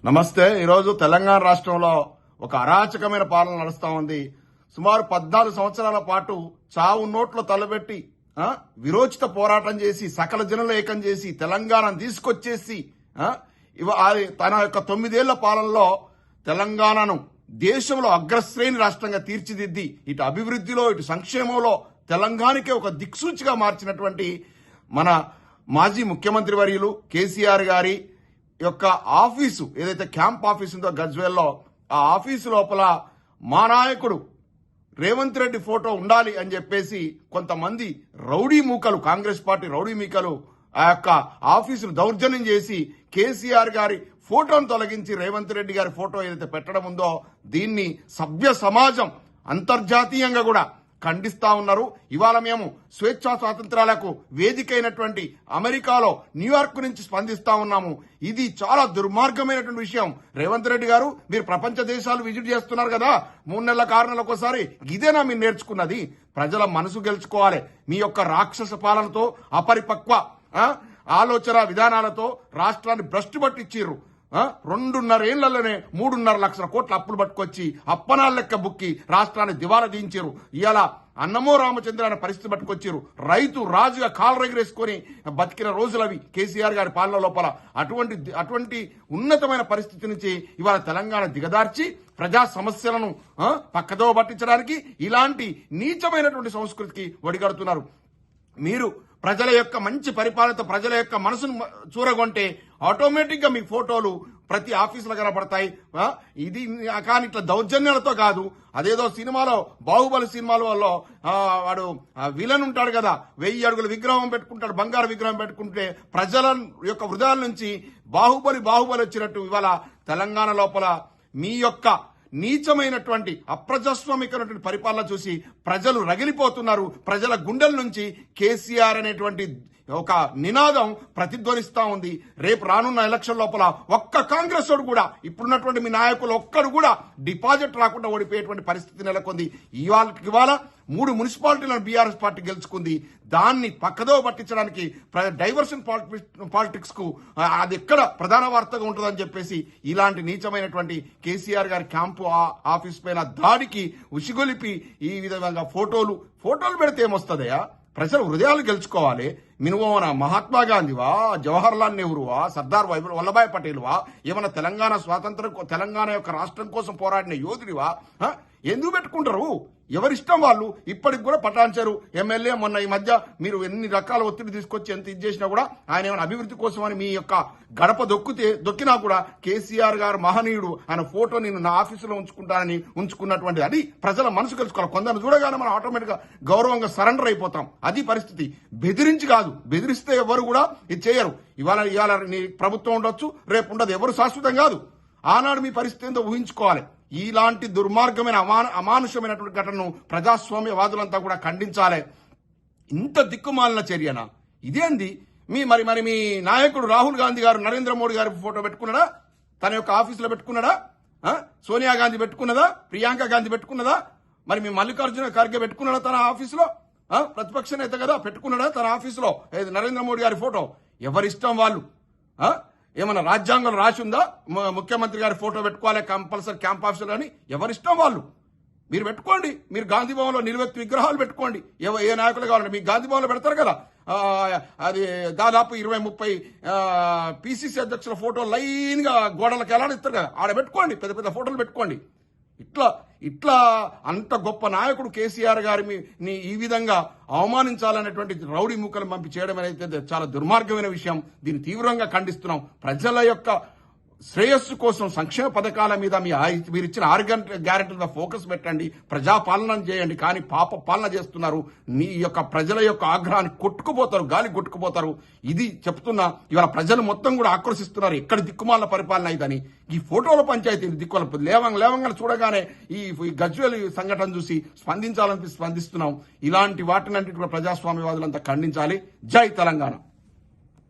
నమస్తే. ఈరోజు తెలంగాణ రాష్ట్రంలో ఒక అరాచకమైన పాలన నడుస్తా ఉంది. సుమారు 14 సంవత్సరాల పాటు చావు నోట్లో తలబెట్టి విరోచిత పోరాటం చేసి సకల జనులు ఏకం చేసి తెలంగాణను తీసుకొచ్చేసి తన యొక్క 9 ఏళ్ల పాలనలో తెలంగాణను దేశంలో అగ్రశ్రేణి రాష్ట్రంగా తీర్చిదిద్ది ఇటు అభివృద్ధిలో ఇటు సంక్షేమంలో తెలంగాణకే ఒక దిక్సూచిగా మార్చినటువంటి మన మాజీ ముఖ్యమంత్రి వర్యులు కేసీఆర్ గారి యొక్క ఆఫీసు ఏదైతే క్యాంప్ ఆఫీస్ ఉందో గజ్వేల్లో, ఆ ఆఫీసు లోపల మా నాయకుడు రేవంత్ రెడ్డి ఫోటో ఉండాలి అని చెప్పేసి కొంతమంది రౌడీ మూకలు, కాంగ్రెస్ పార్టీ రౌడీ మూకలు ఆ యొక్క ఆఫీసును దౌర్జన్యం చేసి కేసీఆర్ గారి ఫోటోను తొలగించి రేవంత్ రెడ్డి గారి ఫోటో ఏదైతే పెట్టడం ఉందో దీన్ని సభ్య సమాజం అంతర్జాతీయంగా కూడా ఖండిస్తా ఉన్నారు. ఇవాళ మేము స్వేచ్ఛా స్వాతంత్రాలకు వేదికైనటువంటి అమెరికాలో న్యూయార్క్ నుంచి స్పందిస్తా ఉన్నాము. ఇది చాలా దుర్మార్గమైనటువంటి విషయం. రేవంత్ రెడ్డి గారు, మీరు ప్రపంచ దేశాలు విజిట్ చేస్తున్నారు కదా, 3 నెలల 6 నెలలకు ఒకసారి, ఇదేనా మీరు నేర్చుకున్నది? ప్రజల మనసు గెలుచుకోవాలి. మీ యొక్క రాక్షస పాలనతో అపరిపక్వ ఆలోచన విధానాలతో రాష్ట్రాన్ని భ్రష్టు పట్టించిర్రు. 2.5 ఏళ్లలోనే 3.5 లక్షల కోట్ల అప్పులు పట్టుకొచ్చి అప్పనాల లెక్క బుక్కి రాష్ట్రాన్ని దివాలా దించారు. ఇవాళ అన్నమో రామచంద్ర అనే పరిస్థితి పట్టుకొచ్చారు. రైతు రాజుగా కాలు రెగరేసుకొని బతికిన రోజులవి కేసీఆర్ గారి పాలన లోపల. అటువంటి ఉన్నతమైన పరిస్థితి నుంచి ఇవాళ తెలంగాణ దిగదార్చి ప్రజా సమస్యలను పక్కదో పట్టించడానికి ఇలాంటి నీచమైనటువంటి సంస్కృతికి ఒడిగడుతున్నారు. మీరు ప్రజల యొక్క మంచి పరిపాలనతో ప్రజల యొక్క మనసును చూరగొంటే ఆటోమేటిక్ గా మీ ఫోటోలు ప్రతి ఆఫీసులో కనపడతాయి. ఇది కానీ ఇట్లా దౌర్జన్యాలతో కాదు. అదేదో సినిమాలో బాహుబలి సినిమాలో వాడు విలన్ ఉంటాడు కదా, 1000 అడుగుల విగ్రహం పెట్టుకుంటాడు, బంగారు విగ్రహం పెట్టుకుంటే ప్రజల యొక్క హృదయాల నుంచి బాహుబలి వచ్చినట్టు ఇవాళ తెలంగాణ లోపల మీ యొక్క నీచమైనటువంటి అప్రజాస్వామికమైనటువంటి పరిపాలన చూసి ప్రజలు రగిలిపోతున్నారు. ప్రజల గుండెల నుంచి కేసీఆర్ అనేటువంటి ఒక నినాదం ప్రతిధ్వనిస్తా ఉంది. రేపు రానున్న ఎలక్షన్ లోపల ఒక్క కాంగ్రెస్ వాడు కూడా, ఇప్పుడున్నటువంటి మీ నాయకులు ఒక్కడు కూడా డిపాజిట్ రాకుండా ఓడిపోయేటువంటి పరిస్థితి నెలకొంది. ఇవాళ 3 మున్సిపాలిటీలను బీఆర్ఎస్ పార్టీ గెలుచుకుంది. దాన్ని పక్కదో పట్టించడానికి డైవర్షన్ పాలిటిక్స్ కు అది ఎక్కడ ప్రధాన వార్తగా ఉంటుందని చెప్పేసి ఇలాంటి నీచమైనటువంటి కేసీఆర్ గారి క్యాంపు ఆఫీస్ పైన దాడికి ఉసిగొలిపి ఈ విధంగా ఫోటోలు పెడితే ఏమొస్తుందయా? ప్రజలు హృదయాలు గెలుచుకోవాలి. మినువన మహాత్మా గాంధీవా, జవహర్ లాల్ నెహ్రూవా, సర్దార్ వల్లభాయ్ పటేల్వా, ఏమన్నా తెలంగాణ యొక్క రాష్ట్రం కోసం పోరాడిన యోధుడివా? ఎందుకు పెట్టుకుంటారు? ఎవరిష్టం వాళ్ళు. ఇప్పటికి కూడా పటాన్చెరు ఎమ్మెల్యే మొన్న ఈ మధ్య మీరు ఎన్ని రకాల ఒత్తిడి తీసుకొచ్చి ఎంత ఇది చేసినా కూడా ఆయన ఏమైనా అభివృద్ధి కోసం అని మీ యొక్క గడప దొక్కినా కూడా కేసీఆర్ గారు మహనీయుడు, ఆయన ఫోటో నేను నా ఆఫీసులో ఉంచుకున్నటువంటి అది ప్రజల మనసు కలుసుకోవాలి. కొందరు చూడగానే మనం ఆటోమేటిక్ గా గౌరవంగా సరెండర్ అయిపోతాం. అది పరిస్థితి. బెదిరించి కాదు, బెదిరిస్తే ఎవరు కూడా ఇది చేయరు. ఇవాళ నీ ప్రభుత్వం ఉండొచ్చు, రేపు ఉండదు. ఎవరు శాశ్వతం కాదు. ఆనాడు మీ పరిస్థితి ఏందో ఊహించుకోవాలి. ఇలాంటి దుర్మార్గమైన అమానుషమైనటువంటి ఘటనను ప్రజాస్వామ్యవాదులంతా కూడా ఖండించాలి. ఇంత దిక్కుమాలిన చర్యనా ఇదేంది? మరి మీ నాయకుడు రాహుల్ గాంధీ గారు నరేంద్ర మోడీ గారి ఫోటో పెట్టుకున్నాడా? తన యొక్క ఆఫీసులో పెట్టుకున్నాడా? సోనియా గాంధీ పెట్టుకున్నదా? ప్రియాంక గాంధీ పెట్టుకున్నదా? మరి మీ మల్లికార్జున ఖర్గే పెట్టుకున్నాడా తన ఆఫీసులో? ప్రతిపక్ష నేత కదా, పెట్టుకున్నాడా తన ఆఫీసులో నరేంద్ర మోడీ గారి ఫోటో? ఎవరిష్టం వాళ్ళు. ఏమన్నా రాజ్యాంగంలో రాసి ఉందా ముఖ్యమంత్రి గారి ఫోటో పెట్టుకోవాలి కంపల్సరీ క్యాంప్ ఆఫీసర్ అని? ఎవరిష్టం వాళ్ళు. మీరు పెట్టుకోండి. మీరు గాంధీ భవన్లో నిలువెత్తు విగ్రహాలు పెట్టుకోండి. ఏ నాయకులు కావాలంటే మీ గాంధీ భవన్లో పెడతారు కదా, అది దాదాపు 20-30 పిసిసి అధ్యక్షుల ఫోటో లైన్ గా గోడలకు ఎలాడిస్తారు కదా, ఆడ పెట్టుకోండి. పెద్ద ఫోటోలు పెట్టుకోండి. ఇట్లా అంత గొప్ప నాయకుడు కేసీఆర్ గారిని ఈ విధంగా అవమానించాలనేటువంటి రౌడీ మూకలను పంపి చేయడం అనేది చాలా దుర్మార్గమైన విషయం. దీన్ని తీవ్రంగా ఖండిస్తున్నాం. ప్రజల యొక్క శ్రేయస్సు కోసం సంక్షేమ పథకాల మీద మీరు ఇచ్చిన 6 గ్యారెంటీల మీద ఫోకస్ పెట్టండి. ప్రజాపాలన చేయండి. కానీ పాప పాలన చేస్తున్నారు. నీ యొక్క ప్రజల యొక్క ఆగ్రహాన్ని గాలి కొట్టుకుపోతారు. ఇది చెప్తున్నా. ఇవాళ ప్రజలు మొత్తం కూడా ఆక్రోశిస్తున్నారు. ఎక్కడ దిక్కుమాల పరిపాలన అయితని. ఈ ఫోటోల పంచాయతీ దిక్కుల లేవంగా చూడగానే ఈ గజ్వేల్ సంఘటన చూసి స్పందిస్తున్నాం. ఇలాంటి వాటినంటే కూడా ప్రజాస్వామ్యవాదులంతా ఖండించాలి. జై తెలంగాణ.